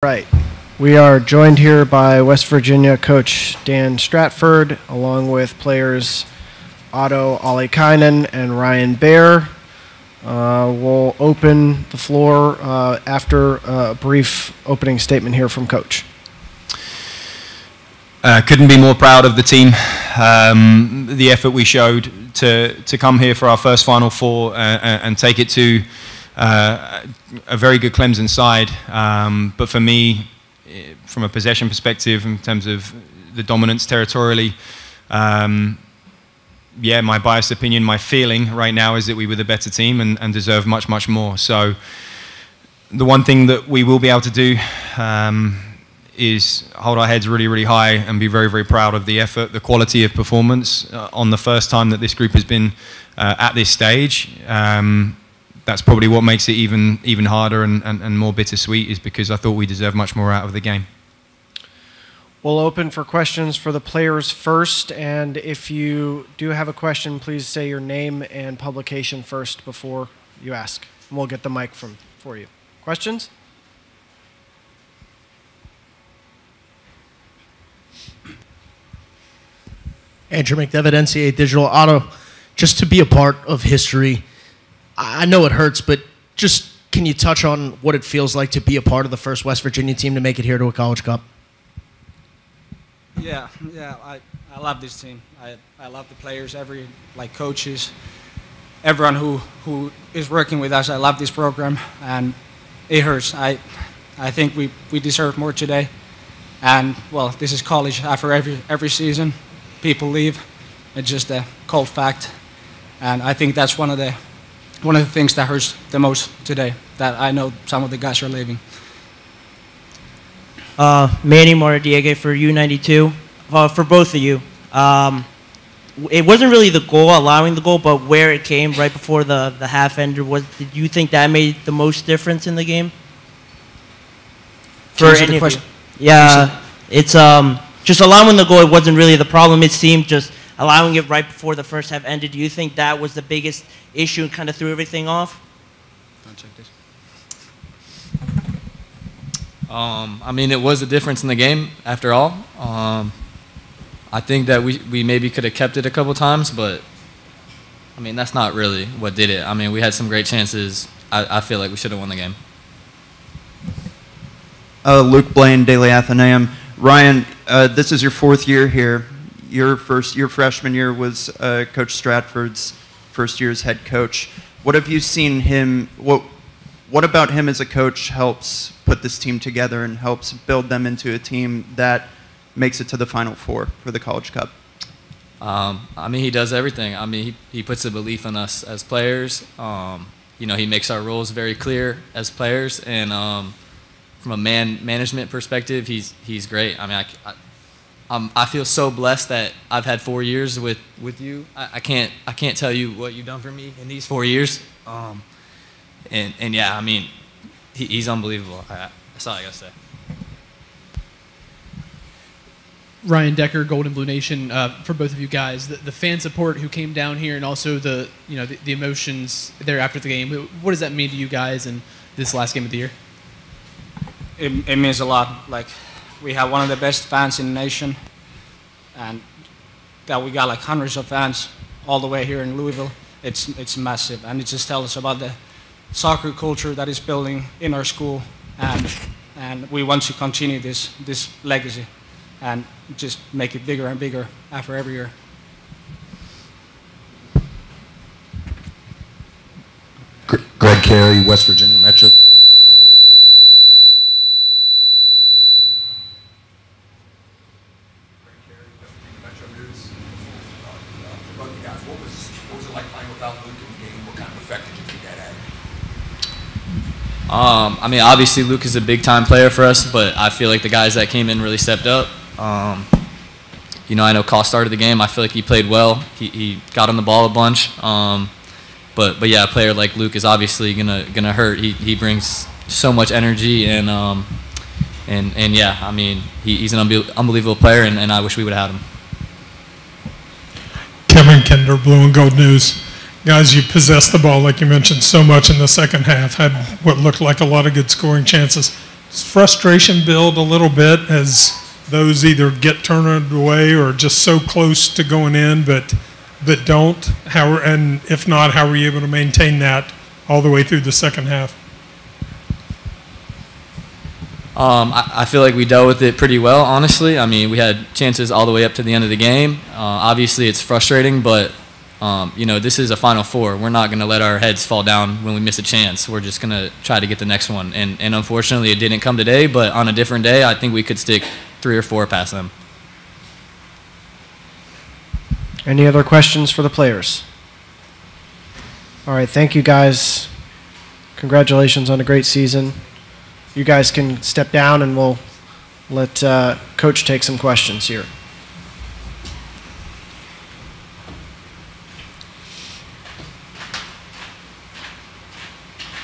Right. We are joined here by West Virginia coach Dan Stratford, along with players Otto Ollikainen and Ryan Baer. We'll open the floor after a brief opening statement here from Coach. Couldn't be more proud of the team. The effort we showed to come here for our first Final Four and take it to a very good Clemson side. But for me, from a possession perspective, in terms of the dominance territorially, yeah, my biased opinion, my feeling right now is that we were the better team and deserve much, much more. So the one thing that we will be able to do is hold our heads really, really high and be very, very proud of the effort, the quality of performance on the first time that this group has been at this stage. That's probably what makes it even harder and more bittersweet, is because I thought we deserved much more out of the game. We'll open for questions for the players first, and if you do have a question, please say your name and publication first before you ask, and we'll get the mic for you. Questions? Andrew McDevitt, NCAA Digital. Otto, just to be a part of history, I know it hurts, but just can you touch on what it feels like to be a part of the first West Virginia team to make it here to a College Cup? Yeah, I love this team. I love the players, coaches, everyone who is working with us. I love this program, and it hurts. I think we deserve more today, and well, this is college. After every season, people leave. It's just a cold fact, and I think that's one of the things that hurts the most today, that I know some of the guys are leaving. Manny Maradiaga for U92. For both of you, it wasn't really the goal, allowing the goal, but where it came right before the half ended. Did you think that made the most difference in the game? For any of you? Yeah, it's just allowing the goal. It wasn't really the problem. It seemed just allowing it right before the first half ended. Do you think that was the biggest issue and kind of threw everything off? I'll check this. I mean, it was a difference in the game after all. I think that we maybe could have kept it a couple times, but I mean, that's not really what did it. I mean, we had some great chances. I feel like we should have won the game. Luke Blaine, Daily Athenaeum. Ryan, this is your fourth year here. Your freshman year was Coach Stratford's first year as head coach. What have you seen him? What about him as a coach helps put this team together and helps build them into a team that makes it to the Final Four for the College Cup? I mean, he does everything. I mean, he puts a belief in us as players. You know, he makes our roles very clear as players, and from a management perspective, he's great. I mean, I feel so blessed that I've had 4 years with you. I can't tell you what you've done for me in these 4 years. And yeah, I mean, he's unbelievable. That's all I gotta say. Ryan Decker, Golden Blue Nation. For both of you guys, the fan support who came down here, and also the emotions there after the game. What does that mean to you guys in this last game of the year? It means a lot. Like, we have one of the best fans in the nation, and that we got like hundreds of fans all the way here in Louisville. It's massive, and it just tells us about the soccer culture that is building in our school, and we want to continue this legacy and just make it bigger and bigger after every year. Greg Carey, West Virginia Metro. I mean, obviously Luke is a big-time player for us, but I feel like the guys that came in really stepped up. You know, I know Call started the game. I feel like he played well. He got on the ball a bunch. But yeah, a player like Luke is obviously gonna hurt. He brings so much energy, and yeah, I mean, he's an unbelievable player, and I wish we would have had him. Kevin Kender, Blue and Gold News. Guys, you possessed the ball, like you mentioned, so much in the second half, had what looked like a lot of good scoring chances. Does frustration build a little bit as those either get turned away or just so close to going in but don't? And if not, how were you able to maintain that all the way through the second half? I feel like we dealt with it pretty well, honestly. I mean, we had chances all the way up to the end of the game. Obviously, it's frustrating, but this is a Final Four. We're not going to let our heads fall down when we miss a chance. We're just going to try to get the next one. And unfortunately, it didn't come today, but on a different day, I think we could stick 3 or 4 past them. Any other questions for the players? All right, thank you guys. Congratulations on a great season. You guys can step down and we'll let Coach take some questions here.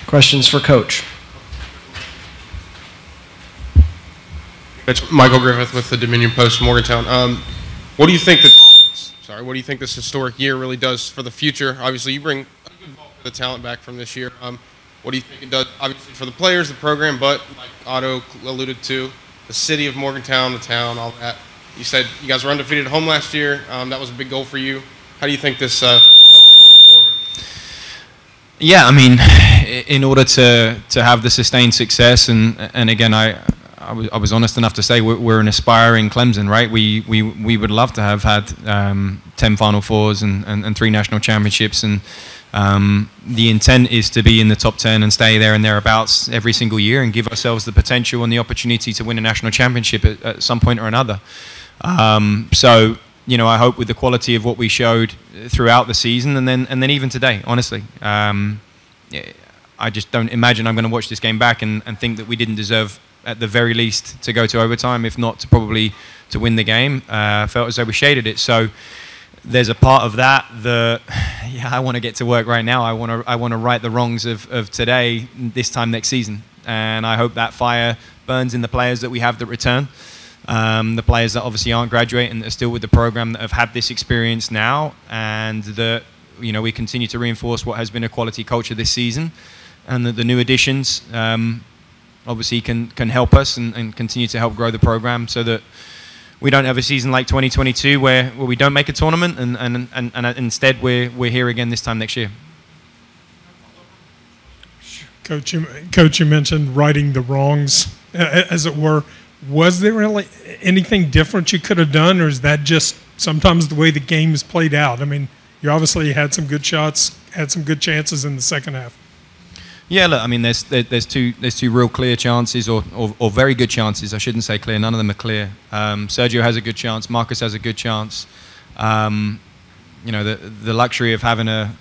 Questions for Coach? It's Michael Griffith with the Dominion Post Morgantown. What do you think what do you think this historic year really does for the future? Obviously, you bring a good bulk of the talent back from this year. What do you think it does, obviously, for the players, the program, but like Otto alluded to, the city of Morgantown, the town, all that? You said you guys were undefeated at home last year. That was a big goal for you. How do you think this helps you moving forward? Yeah, I mean, in order to have the sustained success, and again, I was honest enough to say we're an aspiring Clemson, right? We would love to have had 10 Final Fours and 3 national championships, and the intent is to be in the top 10 and stay there and thereabouts every single year and give ourselves the potential and the opportunity to win a national championship at some point or another. So, I hope with the quality of what we showed throughout the season and then even today, honestly. I just don't imagine I'm going to watch this game back and think that we didn't deserve, at the very least, to go to overtime, if not to win the game. Felt as though we shaded it. So there's a part of that I want to get to work right now. I want to right the wrongs of today, this time next season. And I hope that fire burns in the players that we have that return. The players that obviously aren't graduating, that are still with the program, that have had this experience now, and that we continue to reinforce what has been a quality culture this season, and that the new additions obviously can help us and continue to help grow the program, so that we don't have a season like 2022 where we don't make a tournament and instead we're here again this time next year. Coach, you mentioned righting the wrongs, as it were. Was there really anything different you could have done, or is that just sometimes the way the game is played out? I mean, you obviously had some good shots, had some good chances in the second half. Yeah, look, I mean, there's two real clear chances, or very good chances. I shouldn't say clear. None of them are clear. Sergio has a good chance. Marcus has a good chance. The luxury of having a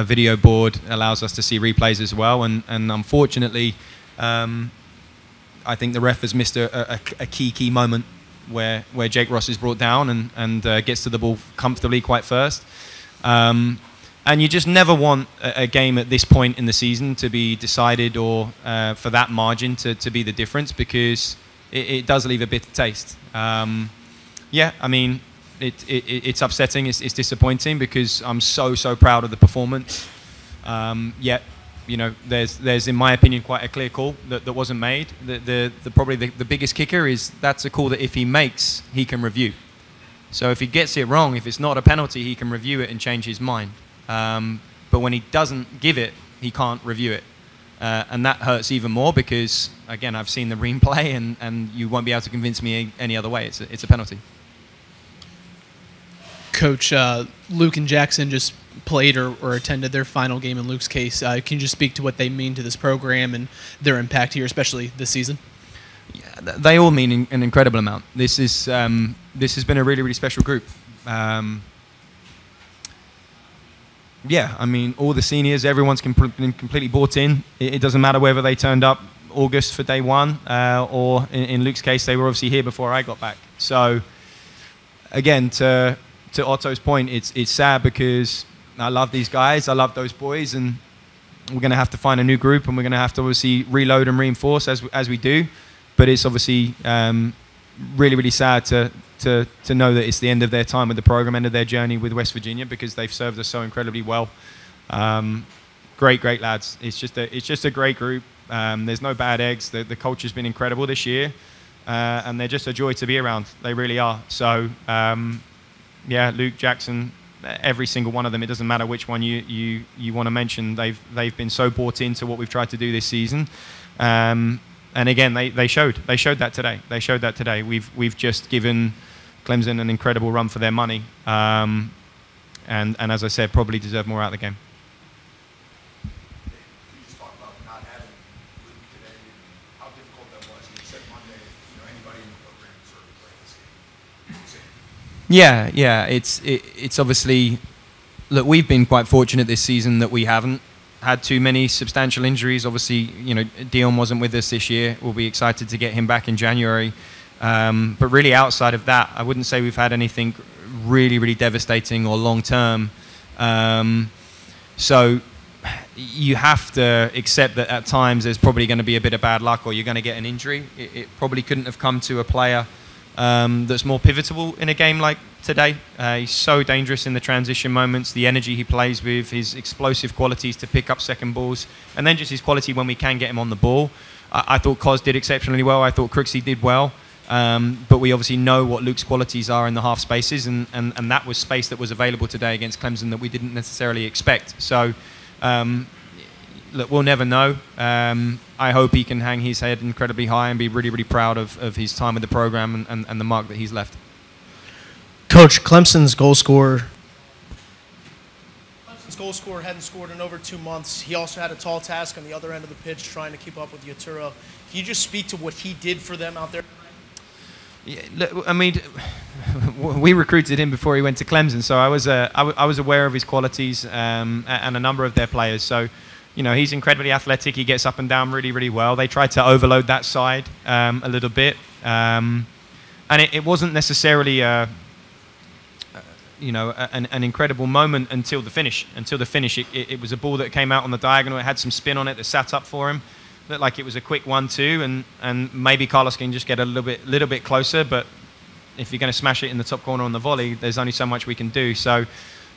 video board allows us to see replays as well. And unfortunately, I think the ref has missed a key moment where Jake Ross is brought down and gets to the ball comfortably quite first. And you just never want a game at this point in the season to be decided, or for that margin to be the difference, because it does leave a bitter taste. I mean, it's upsetting, it's disappointing, because I'm so proud of the performance. Yet, there's in my opinion quite a clear call that wasn't made. Probably the biggest kicker is that's a call that if he makes, he can review. So if he gets it wrong, if it's not a penalty, he can review it and change his mind. But when he doesn't give it, he can't review it. And that hurts even more because, again, I've seen the replay and you won't be able to convince me any other way. It's a penalty. Coach, Luke and Jackson just played or attended their final game in Luke's case. Can you just speak to what they mean to this program and their impact here, especially this season? Yeah, they all mean an incredible amount. This has been a really special group. Yeah, I mean, all the seniors, everyone's been completely bought in. It doesn't matter whether they turned up August for day one, or in Luke's case, they were obviously here before I got back. So, again, to Otto's point, it's sad because I love these guys, I love those boys, and we're going to have to find a new group, and we're going to have to obviously reload and reinforce as we do. But it's obviously really sad to know that it's the end of their time with the program, end of their journey with West Virginia, because they've served us so incredibly well. Great lads. It's just a great group. There's no bad eggs. The culture's been incredible this year, and they're just a joy to be around. They really are. So, yeah, Luke, Jackson, every single one of them. It doesn't matter which one you want to mention. They've been so bought into what we've tried to do this season. And again, they showed that today. They showed that today. We've just given Clemson an incredible run for their money, and as I said, probably deserve more out of the game. Yeah. It's obviously, look, we've been quite fortunate this season that we haven't had too many substantial injuries. Obviously, Dion wasn't with us this year. We'll be excited to get him back in January. But really, outside of that, I wouldn't say we've had anything really, really devastating or long term. So you have to accept that at times there's probably going to be a bit of bad luck, or you're going to get an injury. It probably couldn't have come to a player that's more pivotal in a game like today. He's so dangerous in the transition moments, the energy he plays with, his explosive qualities to pick up second balls, and then just his quality when we can get him on the ball. I thought Cos did exceptionally well. I thought Crooksey did well. But we obviously know what Luke's qualities are in the half spaces, and that was space that was available today against Clemson that we didn't necessarily expect. So, look, we'll never know. I hope he can hang his head incredibly high and be really, really proud of his time with the program and the mark that he's left. Coach, Clemson's goal scorer hadn't scored in over 2 months. He also had a tall task on the other end of the pitch trying to keep up with Yaturo. Can you just speak to what he did for them out there? Yeah, look, I mean, we recruited him before he went to Clemson, so I was aware of his qualities and a number of their players. So, he's incredibly athletic. He gets up and down really, really well. They tried to overload that side a little bit, and it wasn't necessarily an incredible moment until the finish. It was a ball that came out on the diagonal. It had some spin on it that sat up for him. Looked like it was a quick 1-2, and maybe Carlos can just get a little bit closer. But if you're going to smash it in the top corner on the volley, there's only so much we can do. So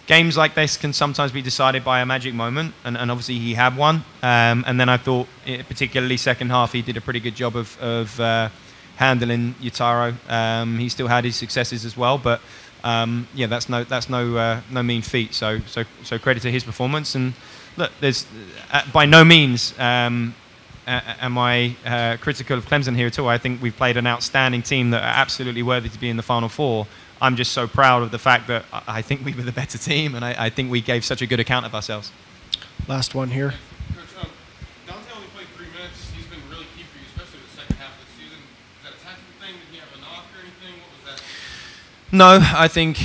games like this can sometimes be decided by a magic moment, and obviously he had one. And then I thought, particularly second half, he did a pretty good job of handling Yataro. He still had his successes as well, but that's no mean feat. So credit to his performance. And look, there's by no means am I critical of Clemson here at all. I think we've played an outstanding team that are absolutely worthy to be in the Final Four. I'm just so proud of the fact that I think we were the better team, and I think we gave such a good account of ourselves. Last one here. Coach, Dante only played 3 minutes. He's been really key for you, especially the second half of the season. Is that a tactical thing? Did he have a knock or anything? What was that? No, I think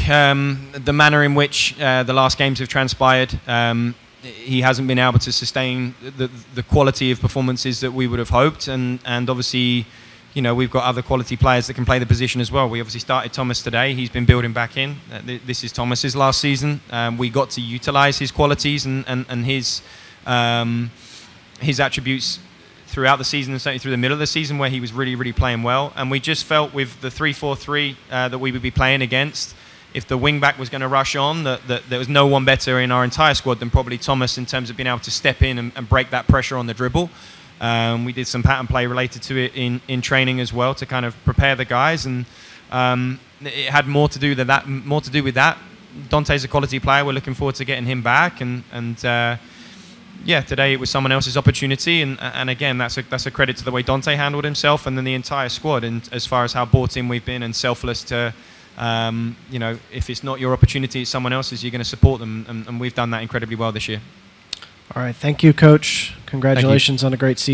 the manner in which the last games have transpired, he hasn't been able to sustain the quality of performances that we would have hoped, and obviously, we've got other quality players that can play the position as well. We obviously started Thomas today. He's been building back in. This is Thomas's last season. We got to utilize his qualities and his attributes throughout the season, and certainly through the middle of the season, where he was really, really playing well. And we just felt with the 3-4-3 that we would be playing against, if the wing-back was going to rush on, that there was no one better in our entire squad than probably Thomas in terms of being able to step in and break that pressure on the dribble. We did some pattern play related to it in training as well to kind of prepare the guys, and it had more to do with that. Dante's a quality player. We're looking forward to getting him back, and today it was someone else's opportunity, and again, that's a credit to the way Dante handled himself, and then the entire squad, and as far as how bought in we've been and selfless to. If it's not your opportunity, it's someone else's, you're going to support them, and we've done that incredibly well this year. All right, thank you, Coach. Congratulations on a great season.